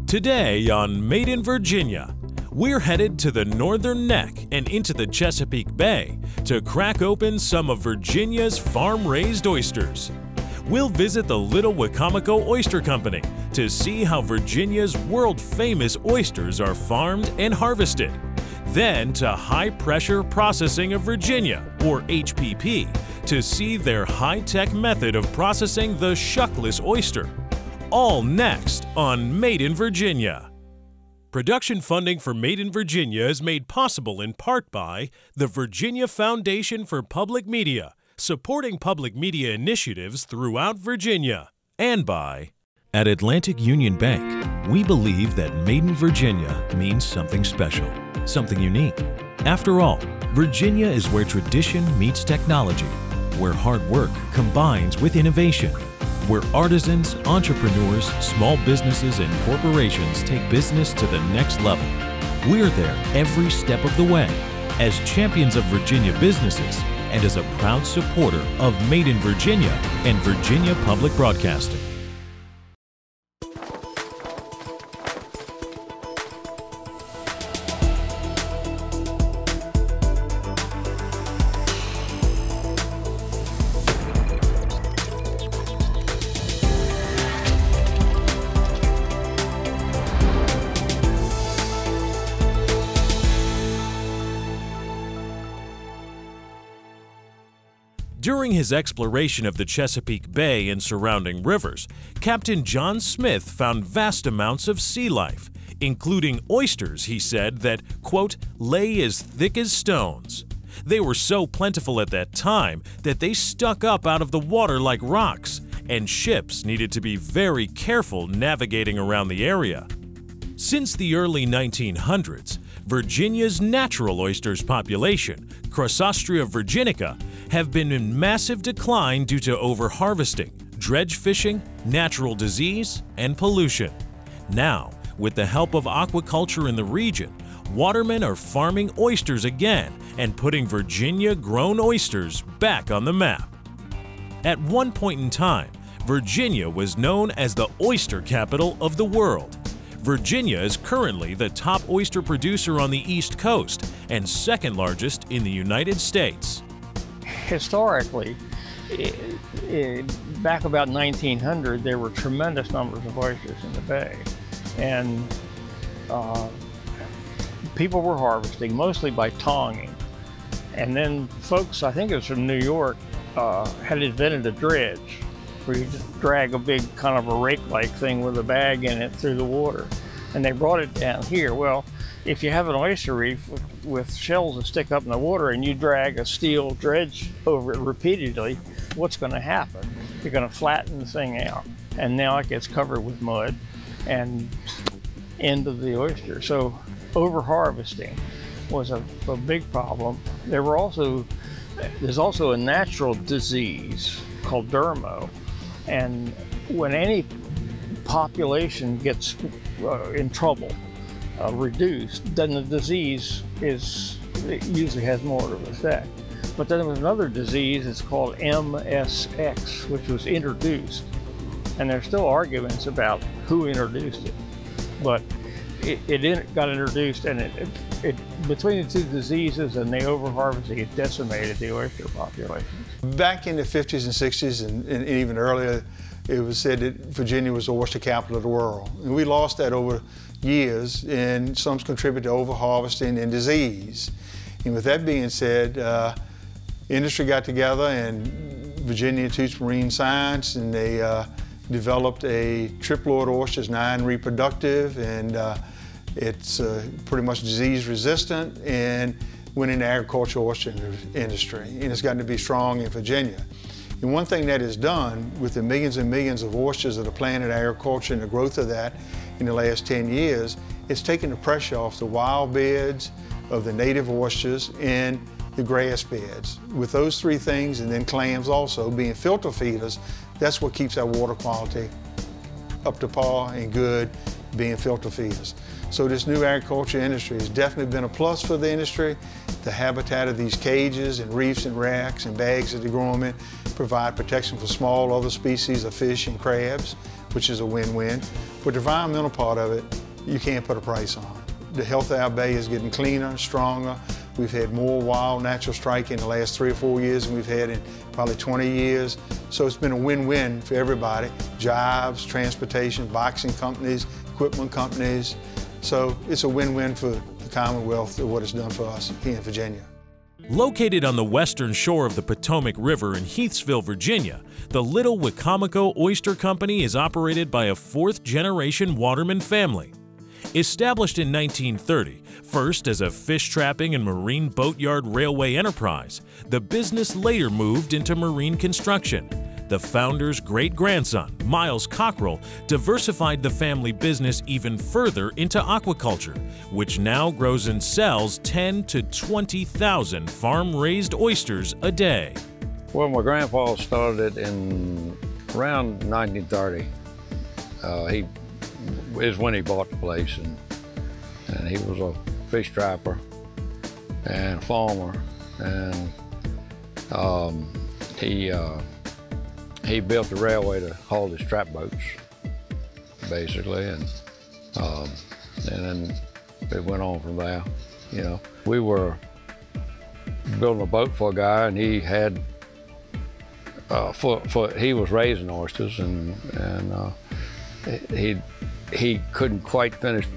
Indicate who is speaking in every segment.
Speaker 1: Today on Made in Virginia, we're headed to the Northern Neck and into the Chesapeake Bay to crack open some of Virginia's farm-raised oysters. We'll visit the Little Wicomico Oyster Company to see how Virginia's world-famous oysters are farmed and harvested. Then to High Pressure Processing of Virginia, or HPP, to see their high-tech method of processing the Shuckless Oyster. All next on Made in Virginia. Production funding for Made in Virginia is made possible in part by the Virginia Foundation for Public Media, supporting public media initiatives throughout Virginia, and by at Atlantic Union Bank, we believe that Made in Virginia means something special, something unique. After all, Virginia is where tradition meets technology, where hard work combines with innovation, where artisans, entrepreneurs, small businesses, and corporations take business to the next level. We're there every step of the way as champions of Virginia businesses and as a proud supporter of Made in Virginia and Virginia Public Broadcasting. During his exploration of the Chesapeake Bay and surrounding rivers, Captain John Smith found vast amounts of sea life, including oysters, he said, that, quote, lay as thick as stones. They were so plentiful at that time that they stuck up out of the water like rocks, and ships needed to be very careful navigating around the area. Since the early 1900s, Virginia's natural oysters population, Chrysostria virginica, have been in massive decline due to overharvesting, dredge fishing, natural disease, and pollution. Now, with the help of aquaculture in the region, watermen are farming oysters again and putting Virginia-grown oysters back on the map. At one point in time, Virginia was known as the oyster capital of the world. Virginia is currently the top oyster producer on the East Coast and second largest in the United States.
Speaker 2: Historically, back about 1900, there were tremendous numbers of oysters in the bay, and people were harvesting mostly by tonging. And then folks, I think it was from New York, had invented a dredge, where you just drag a big kind of a rake-like thing with a bag in it through the water, and they brought it down here. Well, if you have an oyster reef with shells that stick up in the water and you drag a steel dredge over it repeatedly, what's going to happen? You're going to flatten the thing out, and now it gets covered with mud and end of the oyster. So over-harvesting was a big problem. There's also a natural disease called dermo, and when any population gets in trouble, reduced, then the disease usually has more of an effect. But then there was another disease, it's called MSX, which was introduced, and there's still arguments about who introduced it. But it got introduced, and between the two diseases and the overharvesting, it decimated the oyster populations.
Speaker 3: Back in the 50s and 60s and even earlier, it was said that Virginia was the oyster capital of the world. And we lost that over years, and some contributed to overharvesting and disease. And with that being said, industry got together, and Virginia Institute of Marine Science, and they developed a triploid oysters, 9 reproductive, and it's pretty much disease resistant, and went into agricultural oyster industry, and it's gotten to be strong in Virginia. And one thing that is done with the millions and millions of oysters that are planted in agriculture and the growth of that in the last 10 years, it's taken the pressure off the wild beds of the native oysters and the grass beds. With those three things, and then clams also being filter feeders, that's what keeps our water quality up to par and good, being filter feeders. So this new agriculture industry has definitely been a plus for the industry. The habitat of these cages and reefs and racks and bags that they grow them in provide protection for small other species of fish and crabs. which is a win-win. But the environmental part of it, you can't put a price on. The health of our bay is getting cleaner, stronger. We've had more wild natural strike in the last 3 or 4 years than we've had in probably 20 years. So it's been a win-win for everybody. Jobs, transportation, boxing companies, equipment companies. So it's a win-win for the Commonwealth of what it's done for us here in Virginia.
Speaker 1: Located on the western shore of the Potomac River in Heathsville, Virginia, the Little Wicomico Oyster Company is operated by a fourth-generation waterman family. Established in 1930, first as a fish trapping and marine boatyard railway enterprise, the business later moved into marine construction. The founder's great-grandson, Miles Cockrell, diversified the family business even further into aquaculture, which now grows and sells 10 to 20,000 farm-raised oysters a day.
Speaker 4: Well, my grandpa started in around 1930. Is when he bought the place, and he was a fish trapper and farmer, and he built the railway to haul his trap boats, basically, and then it went on from there. You know, we were building a boat for a guy, and he had he was raising oysters, and he couldn't quite finish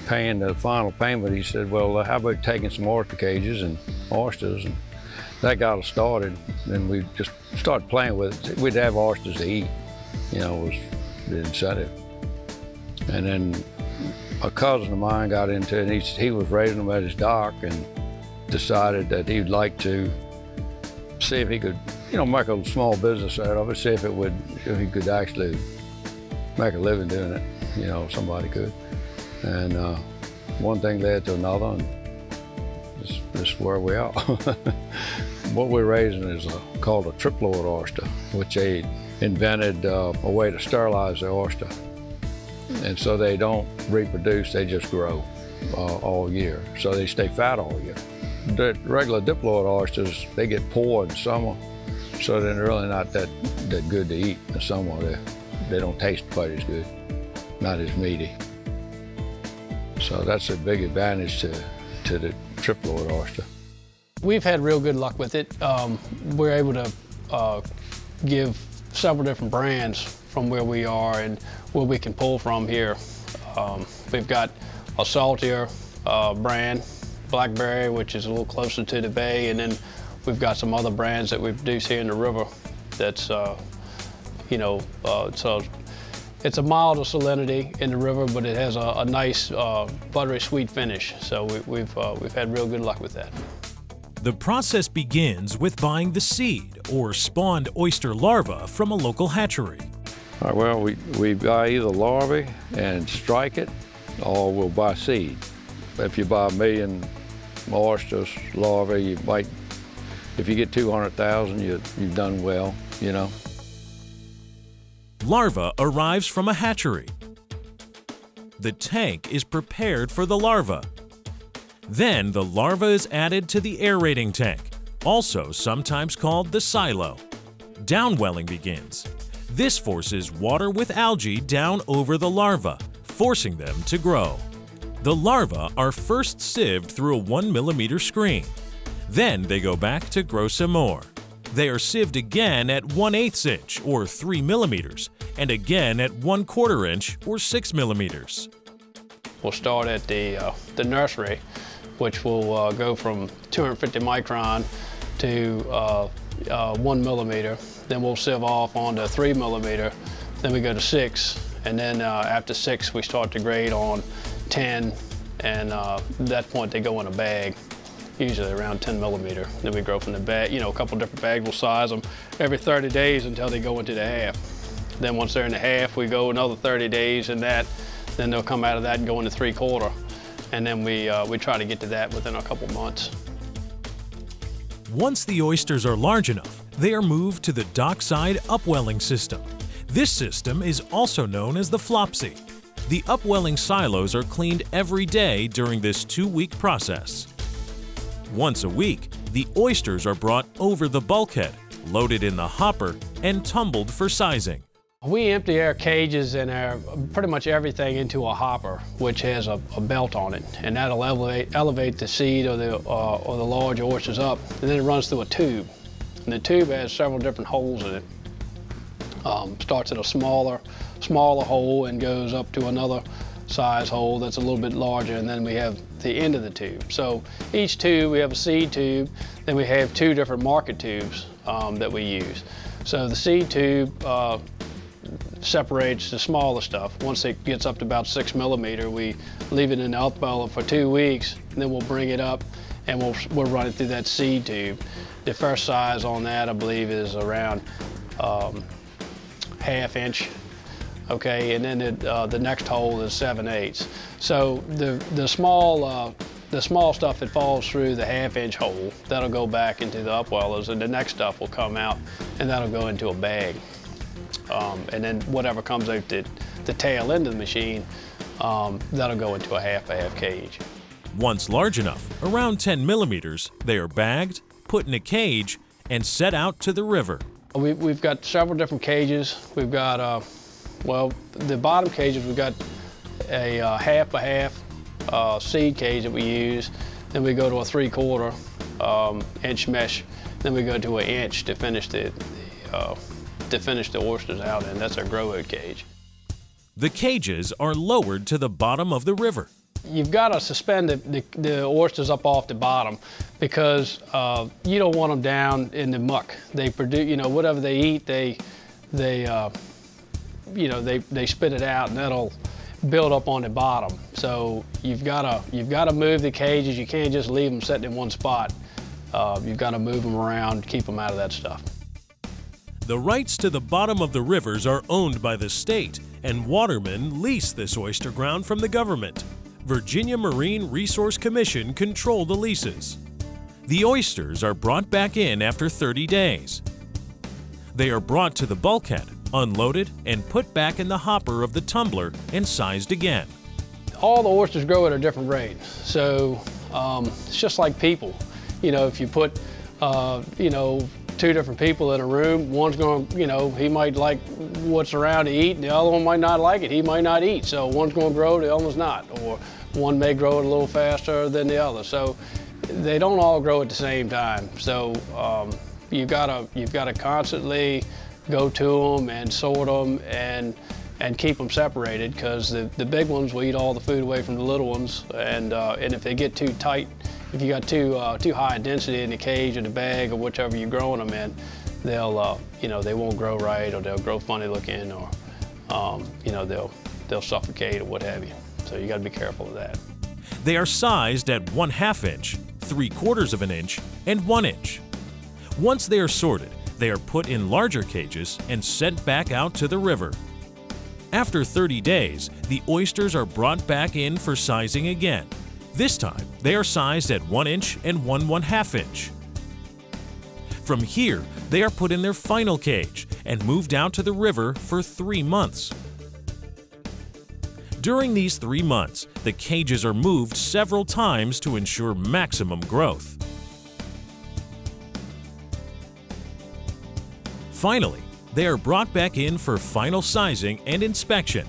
Speaker 4: paying the final payment. He said, well, how about taking some oyster cages and oysters? And that got us started. Then we just started playing with it. We'd have oysters to eat, you know, was the incentive. And then a cousin of mine got into it, and he was raising them at his dock, and decided that he'd like to see if he could, you know, make a small business out of it, see if he could actually make a living doing it. You know, somebody could. And one thing led to another, and this is where we are. What we're raising is called a triploid oyster, which they invented a way to sterilize the oyster. And so they don't reproduce, they just grow all year. So they stay fat all year. The regular diploid oysters, they get poor in summer, so they're really not that good to eat in the summer. They don't taste quite as good. Not as meaty. So that's a big advantage to the triploid oyster.
Speaker 5: We've had real good luck with it. We're able to give several different brands from where we are and where we can pull from here. We've got a saltier brand, Blackberry, which is a little closer to the bay, and then we've got some other brands that we produce here in the river that's, you know, so it's a milder salinity in the river, but it has a nice buttery sweet finish. So we've had real good luck with that.
Speaker 1: The process begins with buying the seed or spawned oyster larva from a local hatchery.
Speaker 4: All right, well, we buy either larvae and strike it, or we'll buy seed. If you buy 1 million oysters larvae, you might, if you get 200,000, you've done well, you know.
Speaker 1: Larva arrives from a hatchery. The tank is prepared for the larva. Then the larva is added to the aerating tank, also sometimes called the silo. Downwelling begins. This forces water with algae down over the larva, forcing them to grow. The larvae are first sieved through a 1 millimeter screen. Then they go back to grow some more. They are sieved again at 1/8 inch or 3 millimeters, and again at 1/4 inch or 6 millimeters.
Speaker 5: We'll start at the nursery, which will go from 250 micron to 1 millimeter. Then we'll sieve off onto 3 millimeter. Then we go to 6, and then after 6 we start to grade on 10, and at that point they go in a bag, usually around 10 millimeter. Then we grow from the bag, you know, a couple different bags. We'll size them every 30 days until they go into the half. Then once they're in the half, we go another 30 days in that. Then they'll come out of that and go into 3/4. And then we try to get to that within a couple months.
Speaker 1: Once the oysters are large enough, they are moved to the Dockside upwelling system. This system is also known as the flopsy. The upwelling silos are cleaned every day during this 2-week process. Once a week, the oysters are brought over the bulkhead, loaded in the hopper, and tumbled for sizing.
Speaker 5: We empty our cages and pretty much everything into a hopper, which has a belt on it, and that'll elevate the seed or the large oysters up, and then it runs through a tube. And the tube has several different holes in it. Starts at a smaller hole and goes up to another size hole that's a little bit larger, and then we have the end of the tube. So each tube, we have a seed tube, then we have 2 different market tubes that we use. So the seed tube separates the smaller stuff. Once it gets up to about 6 millimeter, we leave it in the upweller for 2 weeks, and then we'll bring it up and we'll run it through that seed tube. The first size on that, I believe, is around ½ inch. Okay, and then the next hole is 7/8. So the small stuff that falls through the ½ inch hole, that'll go back into the upwellers, and the next stuff will come out, and that'll go into a bag. And then whatever comes out the tail end of the machine, that'll go into a half cage.
Speaker 1: Once large enough, around 10 millimeters, they are bagged, put in a cage, and set out to the river.
Speaker 5: We've got several different cages. We've got, well, the bottom cages, we've got a half by half seed cage that we use. Then we go to a 3/4 inch mesh. Then we go to an inch to finish the oysters out in. That's our grow out cage.
Speaker 1: The cages are lowered to the bottom of the river.
Speaker 5: You've got to suspend the oysters up off the bottom because you don't want them down in the muck. They produce, you know, whatever they eat, they spit it out, and that'll build up on the bottom. So you've got to move the cages. You can't just leave them sitting in one spot. You've got to move them around, keep them out of that stuff.
Speaker 1: The rights to the bottom of the rivers are owned by the state, and watermen lease this oyster ground from the government. Virginia Marine Resource Commission control the leases. The oysters are brought back in after 30 days. They are brought to the bulkhead, unloaded, and put back in the hopper of the tumbler and sized again.
Speaker 5: All the oysters grow at a different rate, so it's just like people. You know, if you put, 2 different people in a room, one's going to, he might like what's around to eat, and the other one might not like it. He might not eat, so one's going to grow, the other one's not. Or one may grow it a little faster than the other. So they don't all grow at the same time. So you've got to constantly go to them and sort them and keep them separated, because the big ones will eat all the food away from the little ones, and if they get too tight, if you got too high a density in the cage or the bag or whichever you're growing them in, they'll they won't grow right, or they'll grow funny looking, or they'll suffocate or what have you. So you got to be careful of that.
Speaker 1: They are sized at 1/2 inch, 3/4 inch, and 1 inch. Once they are sorted, they are put in larger cages and sent back out to the river. After 30 days, the oysters are brought back in for sizing again. This time, they are sized at 1 inch and 1/1/2 inch. From here, they are put in their final cage and moved out to the river for 3 months. During these 3 months, the cages are moved several times to ensure maximum growth. Finally, they are brought back in for final sizing and inspection.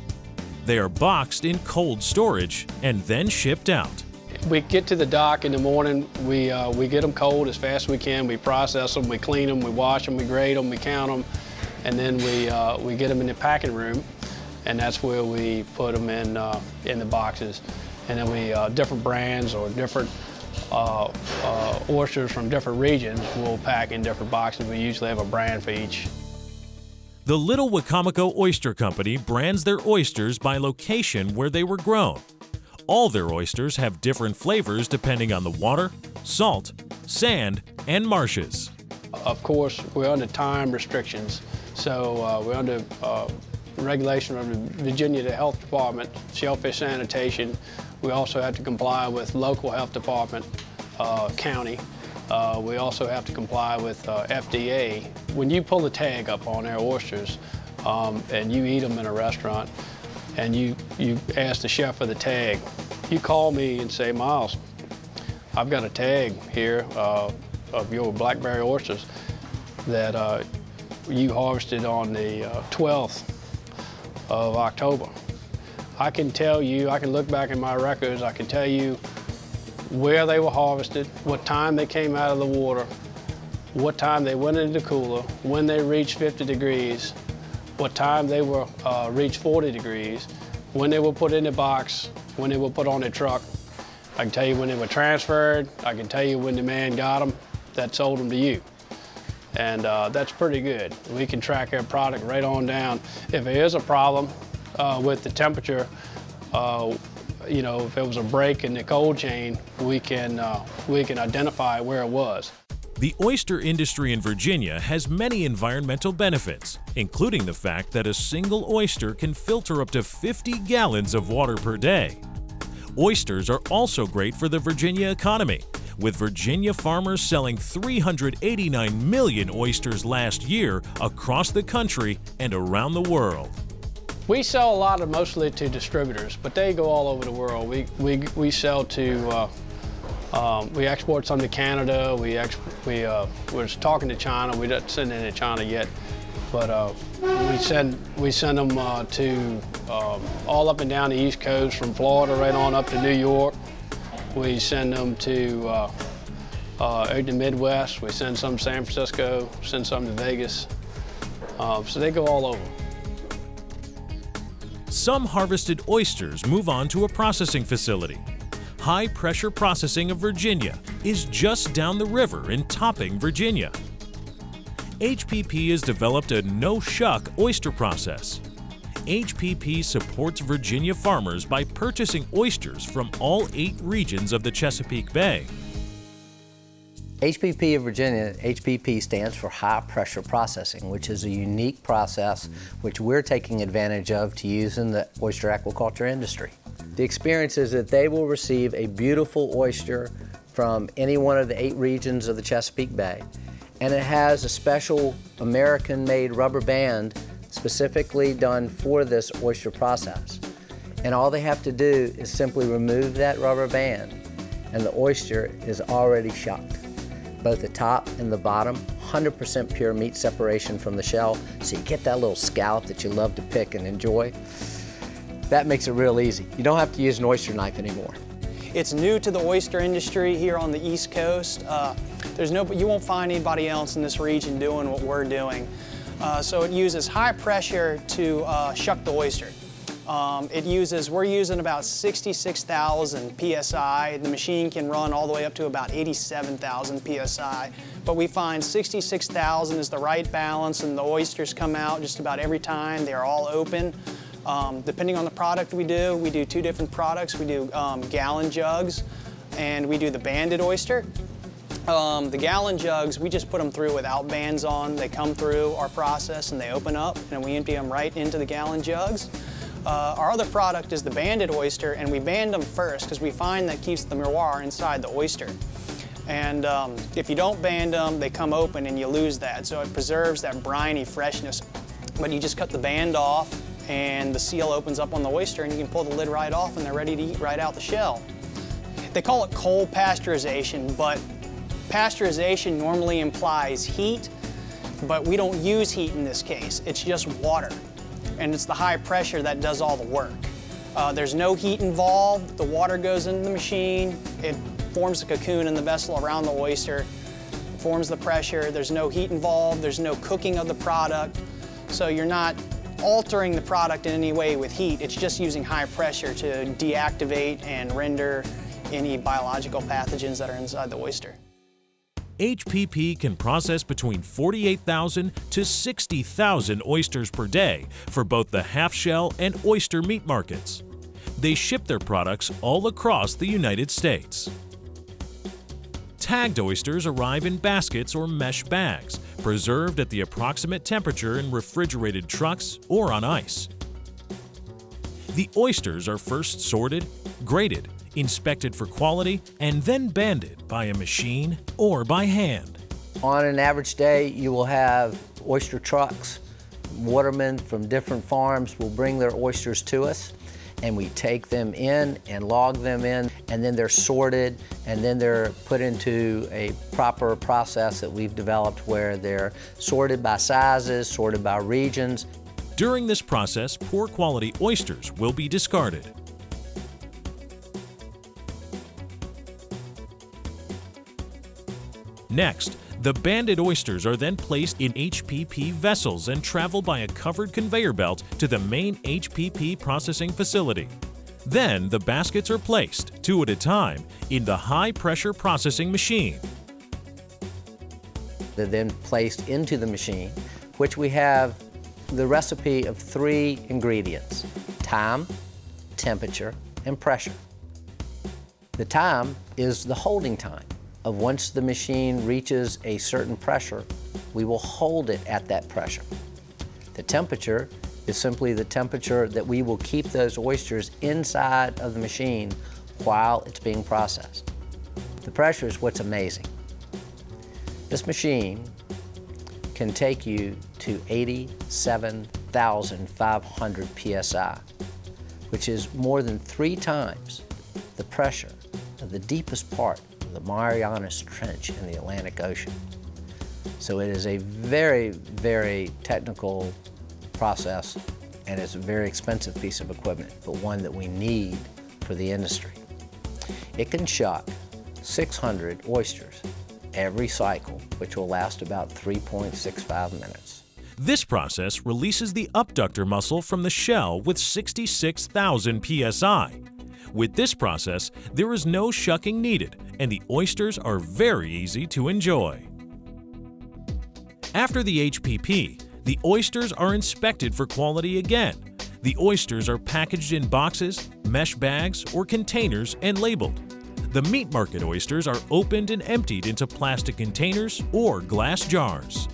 Speaker 1: They are boxed in cold storage and then shipped out.
Speaker 5: We get to the dock in the morning, we get them cold as fast as we can, we process them, we clean them, we wash them, we grade them, we count them, and then we get them in the packing room, and that's where we put them in the boxes. And then we, different brands or different oysters from different regions, we'll pack in different boxes. We usually have a brand for each.
Speaker 1: The Little Wicomico Oyster Company brands their oysters by location where they were grown. All their oysters have different flavors depending on the water, salt, sand, and marshes.
Speaker 5: Of course, we're under time restrictions, so we're under regulation of the Virginia Health Department, shellfish sanitation. We also have to comply with local health department, county. We also have to comply with FDA. When you pull the tag up on our oysters and you eat them in a restaurant, and you ask the chef for the tag, you call me and say, Miles, I've got a tag here of your blackberry oysters that you harvested on the 12th of October. I can tell you, I can look back in my records, I can tell you where they were harvested, what time they came out of the water, what time they went into the cooler, when they reached 50 degrees, what time they were reached 40 degrees, when they were put in the box, when they were put on the truck. I can tell you when they were transferred. I can tell you when the man got them that sold them to you. And that's pretty good. We can track our product right on down. If there is a problem with the temperature, you know, if there was a break in the cold chain, we can identify where it was.
Speaker 1: The oyster industry in Virginia has many environmental benefits, including the fact that a single oyster can filter up to 50 gallons of water per day. Oysters are also great for the Virginia economy, with Virginia farmers selling 389 million oysters last year across the country and around the world.
Speaker 5: We sell a lot mostly to distributors, but they go all over the world. We sell to we export some to Canada. We're talking to China. We don't send any to China yet, but we send them to all up and down the East Coast, from Florida right on up to New York. We send them to out in the Midwest. We send some to San Francisco, send some to Vegas. So they go all over.
Speaker 1: Some harvested oysters move on to a processing facility. High-pressure processing of Virginia is just down the river in Topping, Virginia. HPP has developed a no-shuck oyster process. HPP supports Virginia farmers by purchasing oysters from all 8 regions of the Chesapeake Bay.
Speaker 6: HPP of Virginia, HPP stands for high pressure processing, which is a unique process which we're taking advantage of to use in the oyster aquaculture industry. The experience is that they will receive a beautiful oyster from any one of the 8 regions of the Chesapeake Bay, and it has a special American-made rubber band specifically done for this oyster process. And all they have to do is simply remove that rubber band, and the oyster is already shucked. Both the top and the bottom, 100% pure meat separation from the shell, so you get that little scallop that you love to pick and enjoy. That makes it real easy. You don't have to use an oyster knife anymore.
Speaker 7: It's new to the oyster industry here on the East Coast. You won't find anybody else in this region doing what we're doing. So it uses high pressure to shuck the oyster. We're using about 66,000 PSI. The machine can run all the way up to about 87,000 PSI. But we find 66,000 is the right balance, and the oysters come out just about every time. They're all open. Depending on the product we do 2 different products. We do gallon jugs, and we do the banded oyster. The gallon jugs, we just put them through without bands on. They come through our process and they open up, and we empty them right into the gallon jugs. Our other product is the banded oyster, and we band them first because we find that keeps the miroir inside the oyster. And if you don't band them, they come open and you lose that. So it preserves that briny freshness. But you just cut the band off, and the seal opens up on the oyster, and you can pull the lid right off, and they're ready to eat right out the shell. They call it cold pasteurization, but pasteurization normally implies heat, but we don't use heat in this case. It's just water, and it's the high pressure that does all the work. There's no heat involved. The water goes into the machine. It forms a cocoon in the vessel around the oyster, forms the pressure. There's no heat involved. There's no cooking of the product. So you're not altering the product in any way with heat. It's just using high pressure to deactivate and render any biological pathogens that are inside the oyster.
Speaker 1: HPP can process between 48,000 to 60,000 oysters per day for both the half-shell and oyster meat markets. They ship their products all across the United States. Tagged oysters arrive in baskets or mesh bags, preserved at the approximate temperature in refrigerated trucks or on ice. The oysters are first sorted, graded, inspected for quality, and then banded by a machine or by hand.
Speaker 6: On an average day, you will have oyster trucks. Watermen from different farms will bring their oysters to us, and we take them in and log them in, and then they're sorted, and then they're put into a proper process that we've developed where they're sorted by sizes, sorted by regions.
Speaker 1: During this process, poor quality oysters will be discarded. Next, the banded oysters are then placed in HPP vessels and travel by a covered conveyor belt to the main HPP processing facility. Then the baskets are placed, 2 at a time, in the high-pressure processing machine.
Speaker 6: They're then placed into the machine, which we have the recipe of 3 ingredients: time, temperature, and pressure. The time is the holding time of once the machine reaches a certain pressure, we will hold it at that pressure. The temperature is simply the temperature that we will keep those oysters inside of the machine while it's being processed. The pressure is what's amazing. This machine can take you to 87,500 psi, which is more than 3 times the pressure of the deepest part of the Marianas Trench in the Atlantic Ocean. So it is a very, very technical process, and it's a very expensive piece of equipment, but one that we need for the industry. It can shuck 600 oysters every cycle, which will last about 3.65 minutes.
Speaker 1: This process releases the abductor muscle from the shell with 66,000 psi. With this process, there is no shucking needed, and the oysters are very easy to enjoy. After the HPP, the oysters are inspected for quality again. The oysters are packaged in boxes, mesh bags, or containers and labeled. The meat market oysters are opened and emptied into plastic containers or glass jars.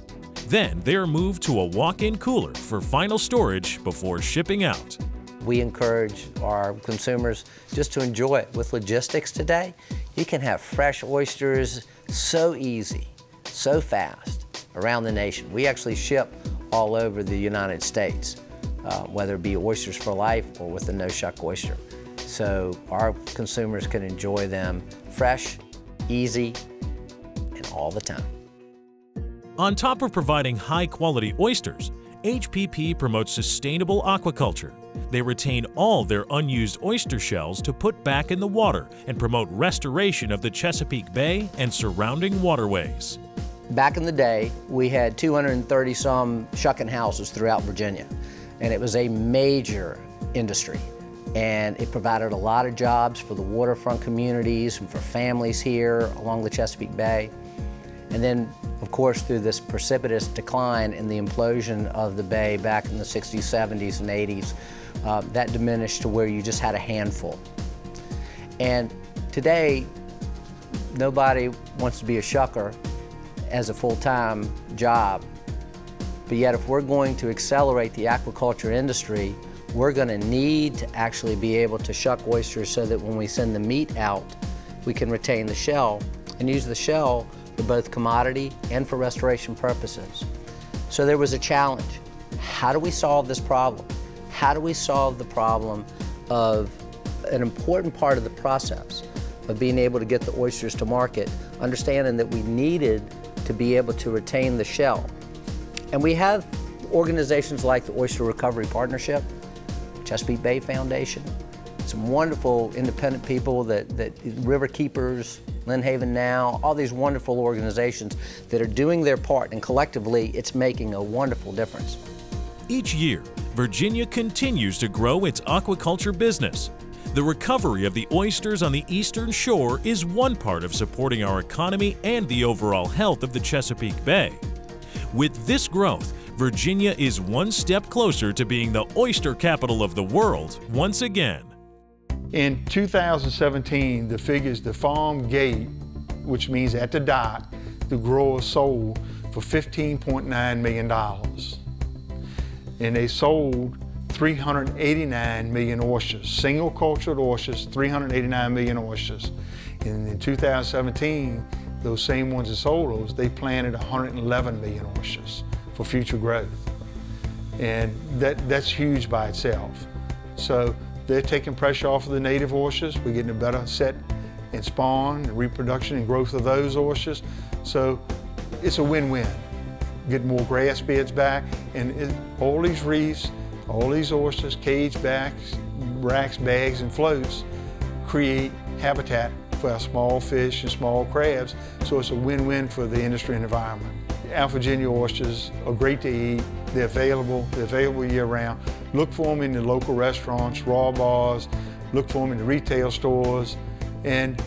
Speaker 1: Then they are moved to a walk-in cooler for final storage before shipping out.
Speaker 6: We encourage our consumers just to enjoy it. With logistics today, you can have fresh oysters so easy, so fast around the nation. We actually ship all over the United States, whether it be Oysters for Life or with the no-shuck oyster. So our consumers can enjoy them fresh, easy, and all the time.
Speaker 1: On top of providing high-quality oysters, HPP promotes sustainable aquaculture. They retain all their unused oyster shells to put back in the water and promote restoration of the Chesapeake Bay and surrounding waterways.
Speaker 6: Back in the day, we had 230-some shucking houses throughout Virginia, and it was a major industry. And it provided a lot of jobs for the waterfront communities and for families here along the Chesapeake Bay. And then, of course, through this precipitous decline in the implosion of the bay back in the 60s, 70s, and 80s, that diminished to where you just had a handful. And today, nobody wants to be a shucker as a full-time job. But yet, if we're going to accelerate the aquaculture industry, we're going to need to actually be able to shuck oysters so that when we send the meat out, we can retain the shell and use the shell for both commodity and for restoration purposes. So there was a challenge. How do we solve this problem? How do we solve the problem of an important part of the process of being able to get the oysters to market, understanding that we needed to be able to retain the shell? And we have organizations like the Oyster Recovery Partnership, Chesapeake Bay Foundation, some wonderful independent people that River Keepers, Lynn Haven Now, all these wonderful organizations that are doing their part, and collectively it's making a wonderful difference.
Speaker 1: Each year, Virginia continues to grow its aquaculture business. The recovery of the oysters on the eastern shore is one part of supporting our economy and the overall health of the Chesapeake Bay. With this growth, Virginia is one step closer to being the oyster capital of the world once again.
Speaker 3: In 2017, the figures, the farm gate, which means at the dock, the growers sold for $15.9 million. And they sold 389 million oysters, single cultured oysters, 389 million oysters. And in 2017, those same ones that sold those, they planted 111 million oysters for future growth. And that's huge by itself. So they're taking pressure off of the native oysters. We're getting a better set and spawn and reproduction and growth of those oysters. So it's a win-win. get more grass beds back, and all these reefs, all these oysters, cage backs, racks, bags, and floats create habitat for our small fish and small crabs, so it's a win-win for the industry and environment. Our Virginia oysters are great to eat. They're available year-round. Look for them in the local restaurants, raw bars, look for them in the retail stores, and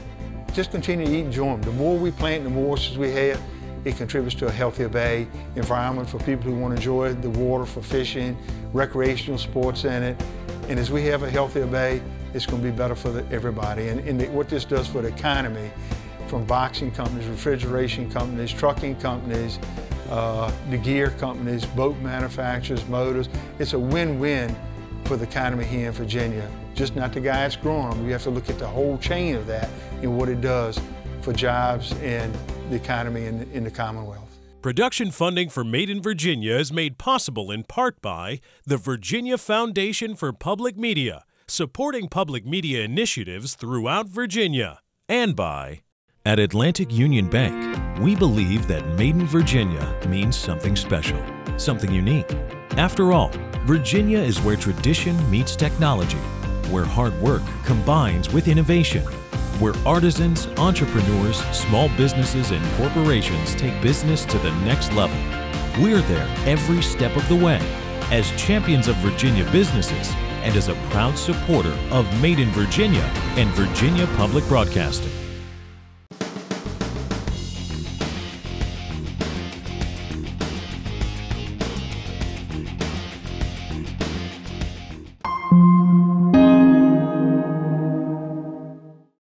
Speaker 3: just continue to eat and enjoy them. The more we plant, the more oysters we have, it contributes to a healthier bay environment for people who want to enjoy the water for fishing, recreational sports in it. And as we have a healthier bay, it's going to be better for everybody. And what this does for the economy, from boxing companies, refrigeration companies, trucking companies, the gear companies, boat manufacturers, motors, it's a win-win for the economy here in Virginia. Just not the guy that's growing them. You have to look at the whole chain of that and what it does for jobs and the economy in the Commonwealth.
Speaker 1: Production funding for Made in Virginia is made possible in part by the Virginia Foundation for Public Media, supporting public media initiatives throughout Virginia, and by at Atlantic Union Bank, we believe that Made in Virginia means something special, something unique. After all, Virginia is where tradition meets technology, where hard work combines with innovation, where artisans, entrepreneurs, small businesses, and corporations take business to the next level. We're there every step of the way as champions of Virginia businesses and as a proud supporter of Made in Virginia and Virginia Public Broadcasting.